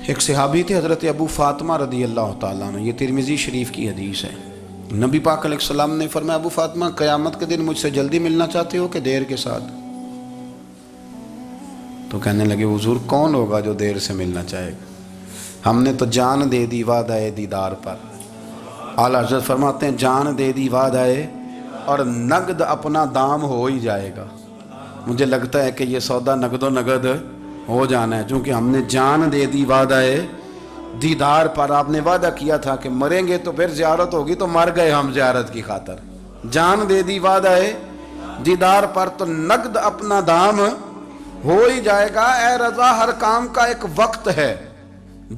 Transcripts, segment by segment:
ایک صحابی تھے حضرت ابو فاطمہ رضی اللہ تعالیٰ عنہ، یہ ترمذی شریف کی حدیث ہے۔ نبی پاک علیہ السلام نے فرمایا ابو فاطمہ قیامت کے دن مجھ سے جلدی ملنا چاہتے ہو کہ دیر کے ساتھ؟ تو کہنے لگے حضور کون ہوگا جو دیر سے ملنا چاہے گا، ہم نے تو جان دے دی وعدہ دیدار پر۔ اعلیٰ حضرت فرماتے ہیں جان دے دی وعدہ اور نقد اپنا دام ہو ہی جائے گا۔ مجھے لگتا ہے کہ یہ سودا نقد و نقد ہو جانا ہے، چونکہ ہم نے جان دے دی وعدہ دیدار پر۔ آپ نے وعدہ کیا تھا کہ مریں گے تو پھر زیارت ہوگی، تو مر گئے ہم زیارت کی خاطر۔ جان دے دی وعدہ دیدار پر، تو نقد اپنا دام ہو ہی جائے گا۔ اے رضا ہر کام کا ایک وقت ہے،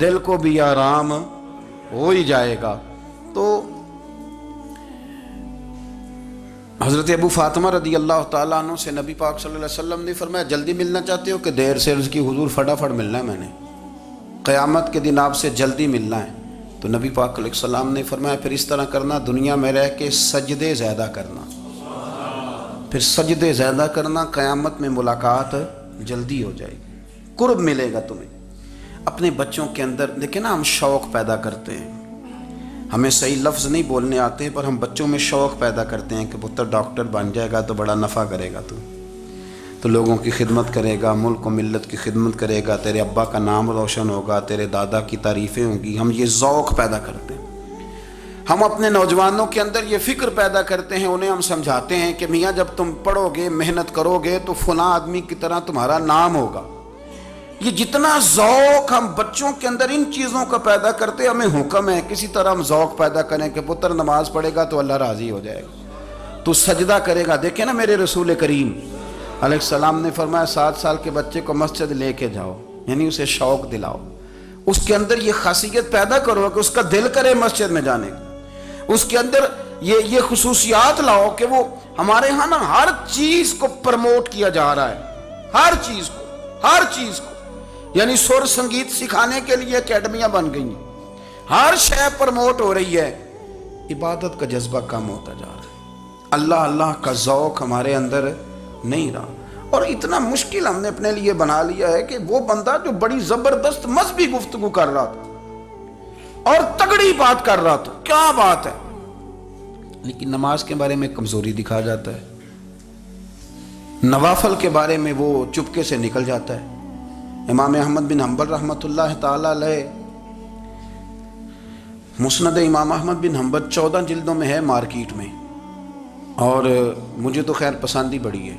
دل کو بھی آرام ہو ہی جائے گا۔ تو حضرت ابو فاطمہ رضی اللہ تعالیٰ عنہ سے نبی پاک صلی اللہ علیہ وسلم نے فرمایا جلدی ملنا چاہتے ہو کہ دیر سے؟ عرض کی حضور فٹافٹ ملنا ہے، میں نے قیامت کے دن آپ سے جلدی ملنا ہے۔ تو نبی پاک علیہ السلام نے فرمایا پھر اس طرح کرنا، دنیا میں رہ کے سجدے زیادہ کرنا، پھر سجدے زیادہ کرنا، قیامت میں ملاقات جلدی ہو جائے گی، قرب ملے گا تمہیں۔ اپنے بچوں کے اندر دیکھیں نا، ہم شوق پیدا کرتے ہیں، ہمیں صحیح لفظ نہیں بولنے آتے ہیں، پر ہم بچوں میں شوق پیدا کرتے ہیں کہ پتر ڈاکٹر بن جائے گا تو بڑا نفع کرے گا، تو لوگوں کی خدمت کرے گا، ملک و ملت کی خدمت کرے گا، تیرے ابا کا نام روشن ہوگا، تیرے دادا کی تعریفیں ہوں گی۔ ہم یہ ذوق پیدا کرتے ہیں۔ ہم اپنے نوجوانوں کے اندر یہ فکر پیدا کرتے ہیں، انہیں ہم سمجھاتے ہیں کہ میاں جب تم پڑھو گے، محنت کرو گے تو فلاں آدمی کی طرح تمہارا نام ہوگا۔ یہ جتنا ذوق ہم بچوں کے اندر ان چیزوں کا پیدا کرتے، ہمیں حکم ہے کسی طرح ہم ذوق پیدا کریں کہ پتر نماز پڑھے گا تو اللہ راضی ہو جائے گا، تو سجدہ کرے گا۔ دیکھیں نا میرے رسول کریم علیہ السلام نے فرمایا 7 سال کے بچے کو مسجد لے کے جاؤ، یعنی اسے شوق دلاؤ، اس کے اندر یہ خاصیت پیدا کرو کہ اس کا دل کرے مسجد میں جانے کا، اس کے اندر یہ خصوصیات لاؤ کہ وہ ہمارے ہاں نا ہر چیز کو پرموٹ کیا جا رہا ہے، ہر چیز کو، یعنی سر سنگیت سکھانے کے لیے اکیڈمیاں بن گئی ہیں، ہر شے پرموٹ ہو رہی ہے، عبادت کا جذبہ کم ہوتا جا رہا ہے، اللہ اللہ کا ذوق ہمارے اندر نہیں رہا۔ اور اتنا مشکل ہم نے اپنے لیے بنا لیا ہے کہ وہ بندہ جو بڑی زبردست مذہبی گفتگو کر رہا تھا اور تگڑی بات کر رہا تھا، کیا بات ہے، لیکن نماز کے بارے میں کمزوری دکھا جاتا ہے، نوافل کے بارے میں وہ چپکے سے نکل جاتا ہے۔ امام احمد بن حنبل رحمۃ اللہ تعالیٰ علیہ، مسند امام احمد بن حنبل 14 جلدوں میں ہے مارکیٹ میں، اور مجھے تو خیر پسند ہی بڑی ہے،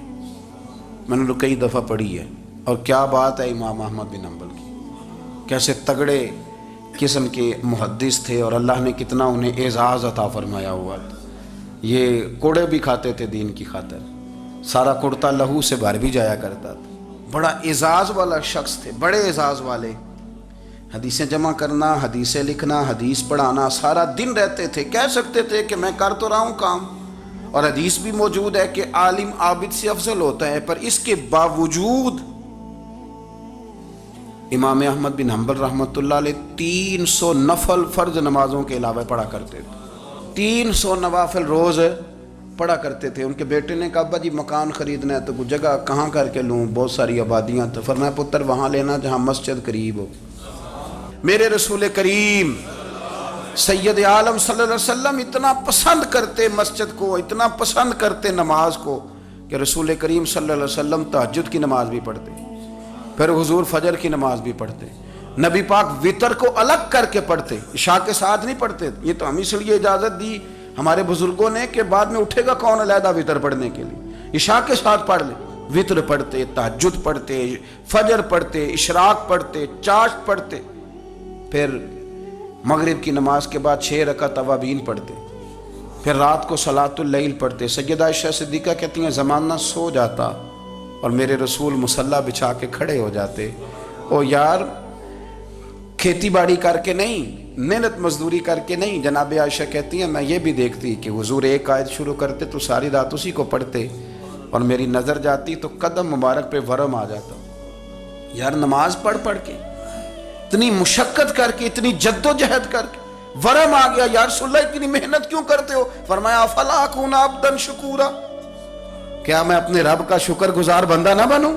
میں نے تو کئی دفعہ پڑھی ہے۔ اور کیا بات ہے امام احمد بن حنبل کی، کیسے تگڑے قسم کے محدث تھے، اور اللہ نے کتنا انہیں اعزاز عطا فرمایا ہوا تھا۔ یہ کوڑے بھی کھاتے تھے دین کی خاطر، سارا کرتا لہو سے بھر بھی جایا کرتا تھا، بڑا اعزاز والا شخص تھے، بڑے اعزاز والے، حدیثیں جمع کرنا، حدیثیں لکھنا، حدیث پڑھانا، سارا دن رہتے تھے۔ کہہ سکتے تھے کہ میں کر تو رہا ہوں کام، اور حدیث بھی موجود ہے کہ عالم عابد سے افضل ہوتا ہے، پر اس کے باوجود امام احمد بن حنبل رحمۃ اللہ علیہ 300 نفل فرض نمازوں کے علاوہ پڑھا کرتے تھے، 300 نوافل روز پڑھا کرتے تھے۔ ان کے بیٹے نے کہا ابا جی مکان خریدنا ہے تو کوئی جگہ کہاں کر کے لوں، بہت ساری آبادیاں، تو فرمایا پتر وہاں لینا جہاں مسجد قریب ہو۔ میرے رسول کریم سید عالم صلی اللہ علیہ وسلم اتنا پسند کرتے مسجد کو، اتنا پسند کرتے نماز کو، کہ رسول کریم صلی اللہ علیہ وسلم تہجد کی نماز بھی پڑھتے، پھر حضور فجر کی نماز بھی پڑھتے، نبی پاک وتر کو الگ کر کے پڑھتے، عشاء کے ساتھ نہیں پڑھتے۔ یہ تو ہم اس لیے اجازت دی ہمارے بزرگوں نے کہ بعد میں اٹھے گا کون علیحدہ وتر پڑھنے کے لیے، عشاء کے ساتھ پڑھ لے۔ وتر پڑھتے، تہجد پڑھتے، فجر پڑھتے، اشراق پڑھتے، چاشت پڑھتے، پھر مغرب کی نماز کے بعد 6 رکعت اوابین پڑھتے، پھر رات کو صلاۃ اللیل پڑھتے۔ سیدہ عائشہ صدیقہ کہتی ہیں زمانہ سو جاتا اور میرے رسول مصلی بچھا کے کھڑے ہو جاتے، او یار کھیتی باڑی کر کے نہیں، محنت مزدوری کر کے نہیں۔ جناب عائشہ کہتی ہیں میں یہ بھی دیکھتی کہ حضور ایک آیت شروع کرتے تو ساری رات اسی کو پڑھتے، اور میری نظر جاتی تو قدم مبارک پہ ورم آ جاتا۔ یار نماز پڑھ کے اتنی مشقت کر کے، اتنی جد و جہد کر کے ورم آ گیا، یا رسول اللہ اتنی محنت کیوں کرتے ہو؟ فرمایا افلا اکون عبدا شکورا، کیا میں اپنے رب کا شکر گزار بندہ نہ بنوں؟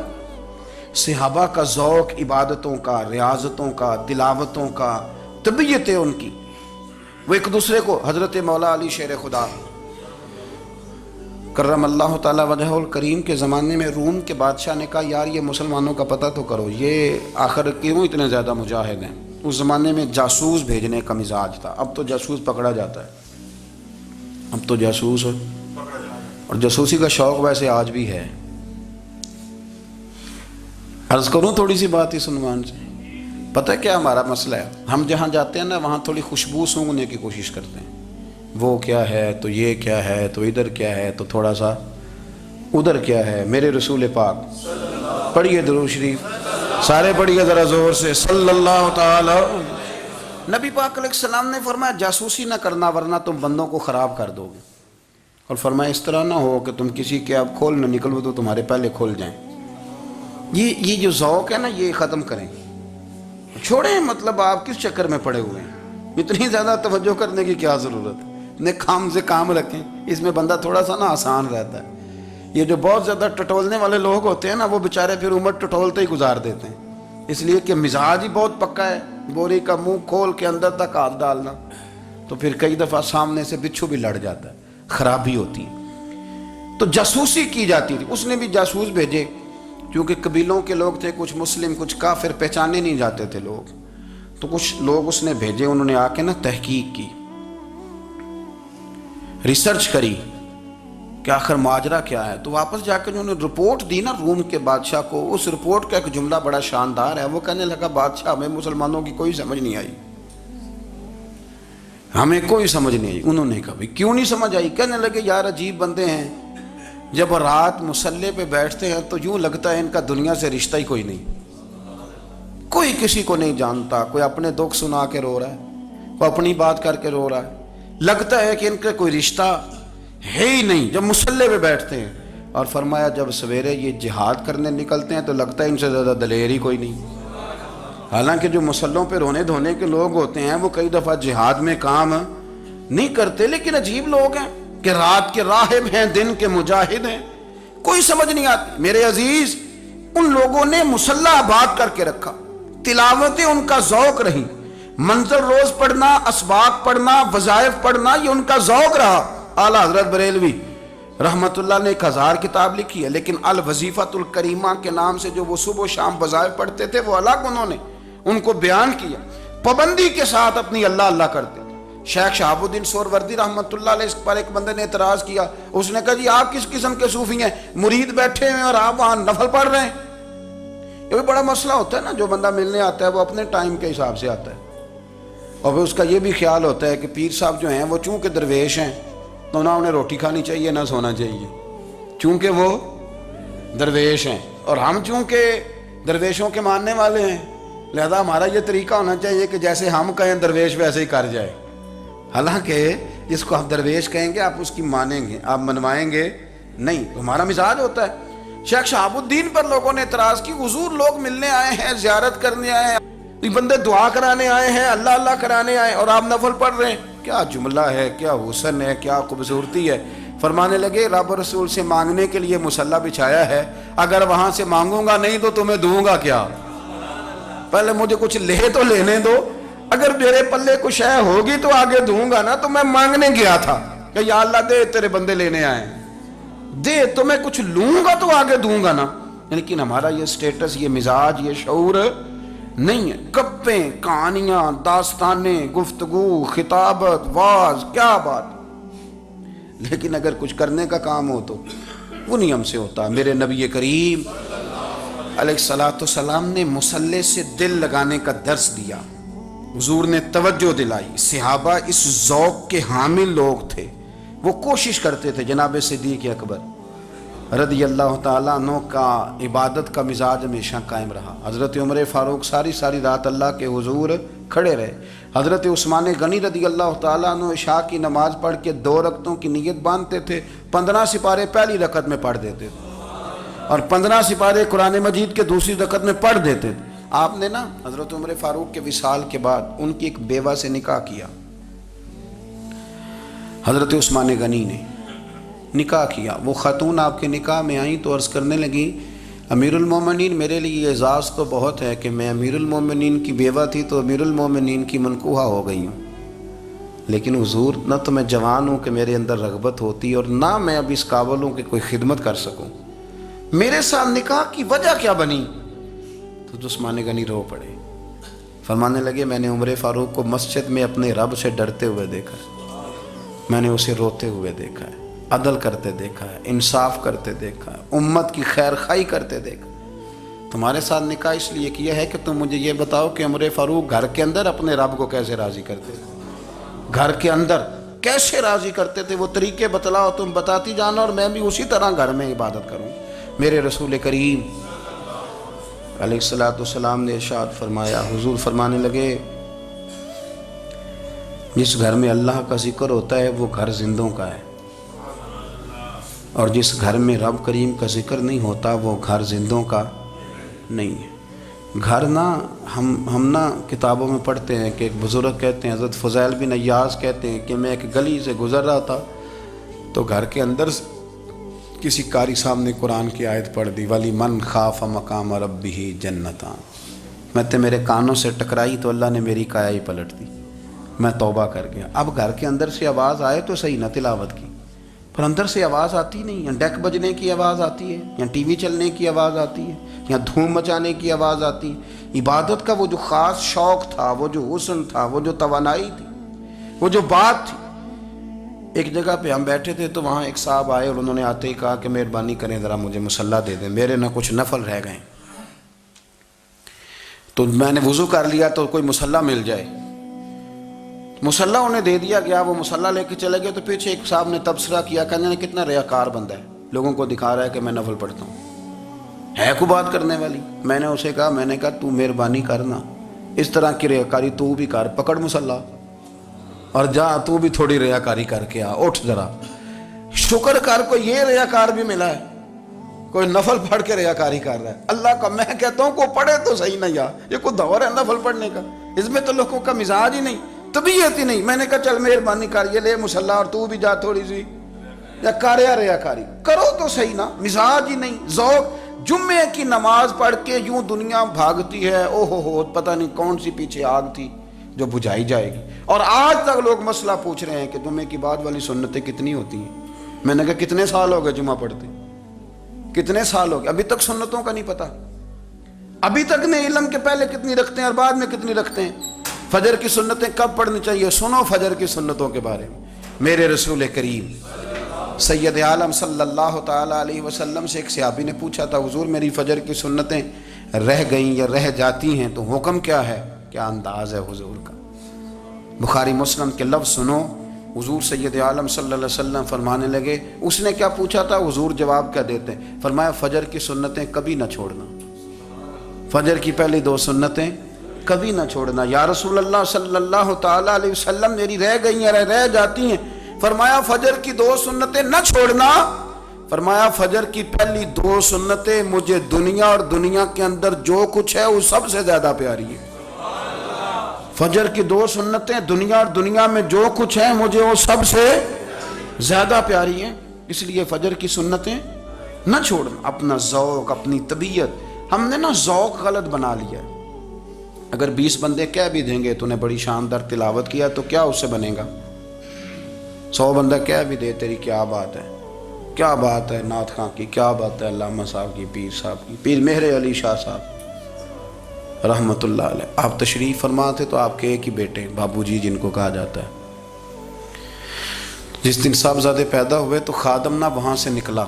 صحابہ کا ذوق عبادتوں کا، ریاضتوں کا، تلاوتوں کا، طبیعتیں ان کی، وہ ایک دوسرے کو، حضرت مولا علی شیر خدا کرم اللہ تعالیٰ وجہ الکریم کے زمانے میں روم کے بادشاہ نے کہا یار یہ مسلمانوں کا پتہ تو کرو، یہ آخر کیوں اتنے زیادہ مجاہد ہیں؟ اس زمانے میں جاسوس بھیجنے کا مزاج تھا، اب تو جاسوس پکڑا جاتا ہے، اب تو جاسوس اور جاسوسی کا شوق ویسے آج بھی ہے۔ عرض کروں تھوڑی سی بات اس عنوان سے، پتہ ہے کیا ہمارا مسئلہ ہے؟ ہم جہاں جاتے ہیں نا وہاں تھوڑی خوشبو سونگھنے کی کوشش کرتے ہیں، وہ کیا ہے تو یہ کیا ہے تو ادھر کیا ہے تو تھوڑا سا ادھر کیا ہے۔ میرے رسول پاک پڑھیے درود شریف، سارے پڑھیے ذرا زور سے، صلی اللہ تعالی۔ نبی پاک علیہ السلام نے فرمایا جاسوسی نہ کرنا ورنہ تم بندوں کو خراب کر دو گے، اور فرمایا اس طرح نہ ہو کہ تم کسی کے آپ کھول نہ نکلو تو تمہارے پہلے کھول جائیں۔ یہ جو ذوق ہے نا یہ ختم کریں، چھوڑیں، مطلب آپ کس چکر میں پڑے ہوئے ہیں؟ اتنی زیادہ توجہ کرنے کی کیا ضرورت ہے؟ نے کام سے کام رکھیں، اس میں بندہ تھوڑا سا نا آسان رہتا ہے۔ یہ جو بہت زیادہ ٹٹولنے والے لوگ ہوتے ہیں نا وہ بیچارے پھر عمر ٹٹولتے ہی گزار دیتے ہیں، اس لیے کہ مزاج ہی بہت پکا ہے، بوری کا منہ کھول کے اندر تک ہاتھ ڈالنا، تو پھر کئی دفعہ سامنے سے بچھو بھی لڑ جاتا ہے، خرابی ہوتی ہے۔ تو جاسوسی کی جاتی تھی، اس نے بھی جاسوس بھیجے، کیونکہ قبیلوں کے لوگ تھے، کچھ مسلم کچھ کافر، پہچانے نہیں جاتے تھے لوگ، تو کچھ لوگ اس نے بھیجے، انہوں نے آ کے نا تحقیق کی، ریسرچ کری کہ آخر ماجرا کیا ہے، تو واپس جا کے انہوں نے رپورٹ دی نا روم کے بادشاہ کو۔ اس رپورٹ کا ایک جملہ بڑا شاندار ہے، وہ کہنے لگا بادشاہ ہمیں مسلمانوں کی کوئی سمجھ نہیں آئی، ہمیں کوئی سمجھ نہیں آئی۔ انہوں نے کہا کیوں نہیں سمجھ آئی؟ کہنے لگے یار عجیب بندے ہیں، جب رات مصلے پہ بیٹھتے ہیں تو یوں لگتا ہے ان کا دنیا سے رشتہ ہی کوئی نہیں، کوئی کسی کو نہیں جانتا، کوئی اپنے دکھ سنا کے رو رہا ہے، کوئی اپنی بات کر کے رو رہا ہے، لگتا ہے کہ ان کا کوئی رشتہ ہے ہی نہیں جب مصلے پہ بیٹھتے ہیں۔ اور فرمایا جب سویرے یہ جہاد کرنے نکلتے ہیں تو لگتا ہے ان سے زیادہ دلیر ہی کوئی نہیں، حالانکہ جو مصلوں پہ رونے دھونے کے لوگ ہوتے ہیں وہ کئی دفعہ جہاد میں کام نہیں کرتے، لیکن عجیب لوگ ہیں کہ رات کے راہب ہیں، دن کے مجاہد ہیں، کوئی سمجھ نہیں آتی۔ میرے عزیز ان لوگوں نے مصلی آباد کر کے رکھا، تلاوتیں ان کا ذوق رہی، منزل روز پڑھنا، اسباق پڑھنا، وظائف پڑھنا، یہ ان کا ذوق رہا۔ اعلیٰ حضرت بریلوی رحمت اللہ نے 1000 کتاب لکھی ہے، لیکن الوظیفۃ الکریمہ کے نام سے جو وہ صبح و شام وظائف پڑھتے تھے وہ الگ انہوں نے ان کو بیان کیا، پابندی کے ساتھ اپنی اللہ اللہ کرتے تھے۔ شیخ شہاب الدین سہروردی رحمت اللہ علیہ پر ایک بندے نے اعتراض کیا، اس نے کہا جی آپ کس قسم کے صوفی ہیں، مرید بیٹھے ہیں اور آپ وہاں نفل پڑھ رہے ہیں؟ یہ بھی بڑا مسئلہ ہوتا ہے نا، جو بندہ ملنے آتا ہے وہ اپنے ٹائم کے حساب سے آتا ہے، اور پھر اس کا یہ بھی خیال ہوتا ہے کہ پیر صاحب جو ہیں وہ چونکہ درویش ہیں تو نہ انہیں روٹی کھانی چاہیے نہ سونا چاہیے، چونکہ وہ درویش ہیں، اور ہم چونکہ درویشوں کے ماننے والے ہیں لہذا ہمارا یہ طریقہ ہونا چاہیے کہ جیسے ہم کہیں درویش ویسے ہی کر جائے، حالانکہ جس کو آپ درویش کہیں گے آپ اس کی مانیں گے، آپ منوائیں گے نہیں، ہمارا مزاج ہوتا ہے۔ شیخ شہاب الدین پر لوگوں نے اعتراض کی، حضور لوگ ملنے آئے ہیں، زیارت کرنے آئے ہیں، بندے دعا کرانے آئے ہیں، اللہ اللہ کرانے آئے اور آپ نفل پڑھ رہے ہیں، کیا جملہ ہے، کیا حسن ہے، کیا خوبصورتی ہے۔ فرمانے لگے رب رسول سے مانگنے کے لیے مصلی بچھایا ہے، اگر وہاں سے مانگوں گا نہیں تو تمہیں دوں گا کیا؟ پہلے مجھے کچھ لے تو لینے دو، اگر میرے پلے کچھ ہے ہوگی تو آگے دوں گا نا، تو میں مانگنے گیا تھا کہ یا اللہ دے تیرے بندے لینے آئے، دے تو میں کچھ لوں گا تو آگے دوں گا نا، لیکن ہمارا یہ سٹیٹس، یہ مزاج، یہ شعور نہیں ہے۔ گپیں، کہانیاں، داستانیں، گفتگو، خطابت، واز، کیا بات، لیکن اگر کچھ کرنے کا کام ہو تو وہ نہیں ہم سے ہوتا۔ میرے نبی کریم علیہ الصلوۃ والسلام نے مصلی سے دل لگانے کا درس دیا، حضور نے توجہ دلائی، صحابہ اس ذوق کے حامل لوگ تھے، وہ کوشش کرتے تھے۔ جناب صدیق اکبر رضی اللہ تعالیٰ عنہ کا عبادت کا مزاج ہمیشہ قائم رہا۔ حضرت عمر فاروق ساری رات اللہ کے حضور کھڑے رہے۔ حضرت عثمان غنی رضی اللہ تعالیٰ عنہ عشاء کی نماز پڑھ کے 2 رکعتوں کی نیت باندھتے تھے، 15 سپارے پہلی رکعت میں پڑھ دیتے تھے اور 15 سپارے قرآن مجید کے دوسری رکعت میں پڑھ دیتے تھے۔ آپ نے نا حضرت عمر فاروق کے وصال کے بعد ان کی ایک بیوہ سے نکاح کیا، حضرت عثمان غنی نے نکاح کیا۔ وہ خاتون آپ کے نکاح میں آئیں تو عرض کرنے لگی امیر المومنین میرے لیے اعزاز تو بہت ہے کہ میں امیر المومنین کی بیوہ تھی تو امیر المومنین کی منکوحہ ہو گئی ہوں، لیکن حضور نہ تو میں جوان ہوں کہ میرے اندر رغبت ہوتی اور نہ میں اب اس قابل ہوں کہ کوئی خدمت کر سکوں، میرے ساتھ نکاح کی وجہ کیا بنی؟ تو عثمان غنی رو پڑے، فرمانے لگے میں نے عمر فاروق کو مسجد میں اپنے رب سے ڈرتے ہوئے دیکھا ہے، میں نے اسے روتے ہوئے دیکھا ہے، عدل کرتے دیکھا ہے، انصاف کرتے دیکھا ہے، امت کی خیر خواہی کرتے دیکھا۔ تمہارے ساتھ نکاح اس لیے کیا ہے کہ تم مجھے یہ بتاؤ کہ عمر فاروق گھر کے اندر اپنے رب کو کیسے راضی کرتے تھے، گھر کے اندر کیسے راضی کرتے تھے، وہ طریقے بتلاؤ، تم بتاتی جانا اور میں بھی اسی طرح گھر میں عبادت کروں۔ میرے رسول کریم علیہ السلام نے ارشاد فرمایا، حضور فرمانے لگے جس گھر میں اللہ کا ذکر ہوتا ہے وہ گھر زندوں کا ہے، اور جس گھر میں رب کریم کا ذکر نہیں ہوتا وہ گھر زندوں کا نہیں ہے۔ گھر نا ہم نا کتابوں میں پڑھتے ہیں کہ ایک بزرگ کہتے ہیں، حضرت فضیل بن عیاض کہتے ہیں کہ میں ایک گلی سے گزر رہا تھا تو گھر کے اندر کسی قاری صاحب نے قرآن کی آیت پڑھ دی، وَلِمَنْ خَافَ مَقَامَ رَبِّهِ جَنَّتَانِ، میں میرے کانوں سے ٹکرائی تو اللہ نے میری کایا ہی پلٹ دی، میں توبہ کر گیا۔ اب گھر کے اندر سے آواز آئے تو صحیح نہ تلاوت کی، پر اندر سے آواز آتی نہیں، یا ڈیک بجنے کی آواز آتی ہے، یا ٹی وی چلنے کی آواز آتی ہے، یا دھوم مچانے کی آواز آتی ہے۔ عبادت کا وہ جو خاص شوق تھا، وہ جو حسن تھا، وہ جو توانائی تھی، وہ جو بات تھی۔ ایک جگہ پہ ہم بیٹھے تھے تو وہاں ایک صاحب آئے اور انہوں نے آتے ہی کہا کہ مہربانی کریں ذرا مجھے مصلی دے دیں، میرے نہ کچھ نفل رہ گئے۔ تو میں نے وضو کر لیا تو کوئی مصلی مل جائے، مصلی انہیں دے دیا گیا، وہ مصلی لے کے چلے گئے تو پیچھے ایک صاحب نے تبصرہ کیا، کہنے نے کتنا ریاکار بندہ ہے، لوگوں کو دکھا رہا ہے کہ میں نفل پڑھتا ہوں، ہے کو بات کرنے والی۔ میں نے اسے کہا تو مہربانی کرنا، اس طرح کی ریاکاری تو بھی کر، پکڑ مصلی اور جا تو بھی تھوڑی ریاکاری کر کے آ، اٹھ ذرا، شکر کر کوئی یہ ریاکار بھی ملا ہے، کوئی نفل پڑھ کے ریاکاری کر رہا ہے۔ اللہ کا میں کہتا ہوں کو پڑھے تو صحیح نہ، یہ کوئی دور ہے نفل پڑھنے کا؟ اس میں تو لوگوں کا مزاج ہی نہیں، طبیعت ہی نہیں۔ میں نے کہا چل مہربانی کر، یہ لے مصلی اور تو بھی جا تھوڑی سی، یا کر یا ریاکاری کرو تو صحیح نا، مزاج ہی نہیں، ذوق۔ جمعے کی نماز پڑھ کے یوں دنیا بھاگتی ہے، او ہو پتہ نہیں کون سی پیچھے آگ تھی جو بجھائی جائے گی، اور آج تک لوگ مسئلہ پوچھ رہے ہیں کہ جمعے کی بعد والی سنتیں کتنی ہوتی ہیں۔ میں نے کہا کتنے سال ہو گئے جمعہ پڑھتے، کتنے سال ہو گئے، ابھی تک سنتوں کا نہیں پتہ، ابھی تک نہیں علم کے پہلے کتنی رکھتے ہیں اور بعد میں کتنی رکھتے ہیں۔ فجر کی سنتیں کب پڑھنی چاہیے، سنو فجر کی سنتوں کے بارے میں۔ میرے رسول کریم سید عالم صلی اللہ تعالیٰ علیہ وسلم سے ایک صحابی نے پوچھا تھا، حضور میری فجر کی سنتیں رہ گئیں یا رہ جاتی ہیں تو حکم کیا ہے؟ کیا انداز ہے حضور کا، بخاری مسلم کے لفظ سنو۔ حضور سید عالم صلی اللہ علیہ وسلم فرمانے لگے، اس نے کیا پوچھا تھا، حضور جواب کیا دیتے ہیں؟ فرمایا فجر کی سنتیں کبھی نہ چھوڑنا، فجر کی پہلی 2 سنتیں کبھی نہ چھوڑنا۔ یا رسول اللہ صلی اللہ تعالیٰ علیہ وسلم میری رہ گئی ہیں، رہ جاتی ہیں۔ فرمایا فجر کی 2 سنتیں نہ چھوڑنا، فرمایا فجر کی پہلی 2 سنتیں مجھے دنیا اور دنیا کے اندر جو کچھ ہے وہ سب سے زیادہ پیاری ہے۔ فجر کی 2 سنتیں دنیا اور دنیا میں جو کچھ ہے مجھے وہ سب سے زیادہ پیاری ہیں، اس لیے فجر کی سنتیں نہ چھوڑنا۔ اپنا ذوق، اپنی طبیعت، ہم نے نا ذوق غلط بنا لیا ہے۔ اگر 20 بندے کہہ بھی دیں گے تو نے بڑی شاندار تلاوت کیا تو کیا اس سے بنے گا؟ 100 بندہ کہہ بھی دے تیری کیا بات ہے، کیا بات ہے نعت خاں کی، کیا بات ہے علامہ صاحب کی، پیر صاحب کی، پیر مہر علی شاہ صاحب رحمت اللہ علیہ۔ آپ تشریف فرما تھے تو آپ کے ایک ہی بیٹے بابو جی جن کو کہا جاتا ہے، جس دن صاحبزادے پیدا ہوئے تو خادم نہ وہاں سے نکلا۔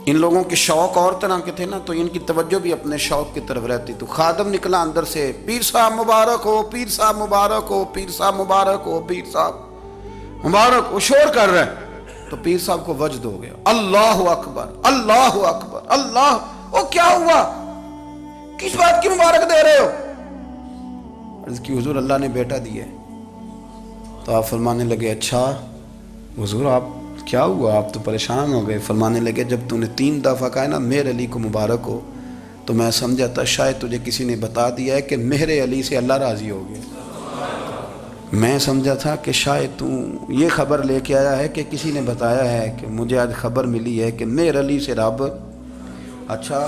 ان لوگوں کے شوق اور طرح کے تھے نا، تو ان کی توجہ بھی اپنے شوق کی طرف رہتی، تو خادم نکلا اندر سے، پیر صاحب مبارک ہو، پیر صاحب مبارک ہو، پیر صاحب مبارک ہو، پیر صاحب مبارک ہو، شور کر رہے ہیں۔ تو پیر صاحب کو وجد ہو گیا، اللہ اکبر اللہ اکبر اللہ، او کیا ہوا، کس بات کی مبارک دے رہے ہو؟ عرض کی حضور اللہ نے بیٹا دیا ہے۔ تو آپ فرمانے لگے اچھا حضور آپ کیا ہوا، آپ تو پریشان ہو گئے۔ فرمانے لگے جب تو نے 3 دفعہ کہا نا مہر علی کو مبارک ہو تو میں سمجھا تھا شاید تجھے کسی نے بتا دیا ہے کہ مہر علی سے اللہ راضی ہو گیا، میں سمجھا تھا کہ شاید تو یہ خبر لے کے آیا ہے کہ کسی نے بتایا ہے کہ مجھے آج خبر ملی ہے کہ مہر علی سے رب۔ اچھا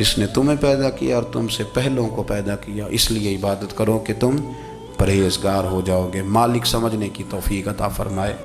جس نے تمہیں پیدا کیا اور تم سے پہلوں کو پیدا کیا، اس لیے عبادت کرو کہ تم پرہیزگار ہو جاؤ گے۔ مالک سمجھنے کی توفیق عطا فرمائے۔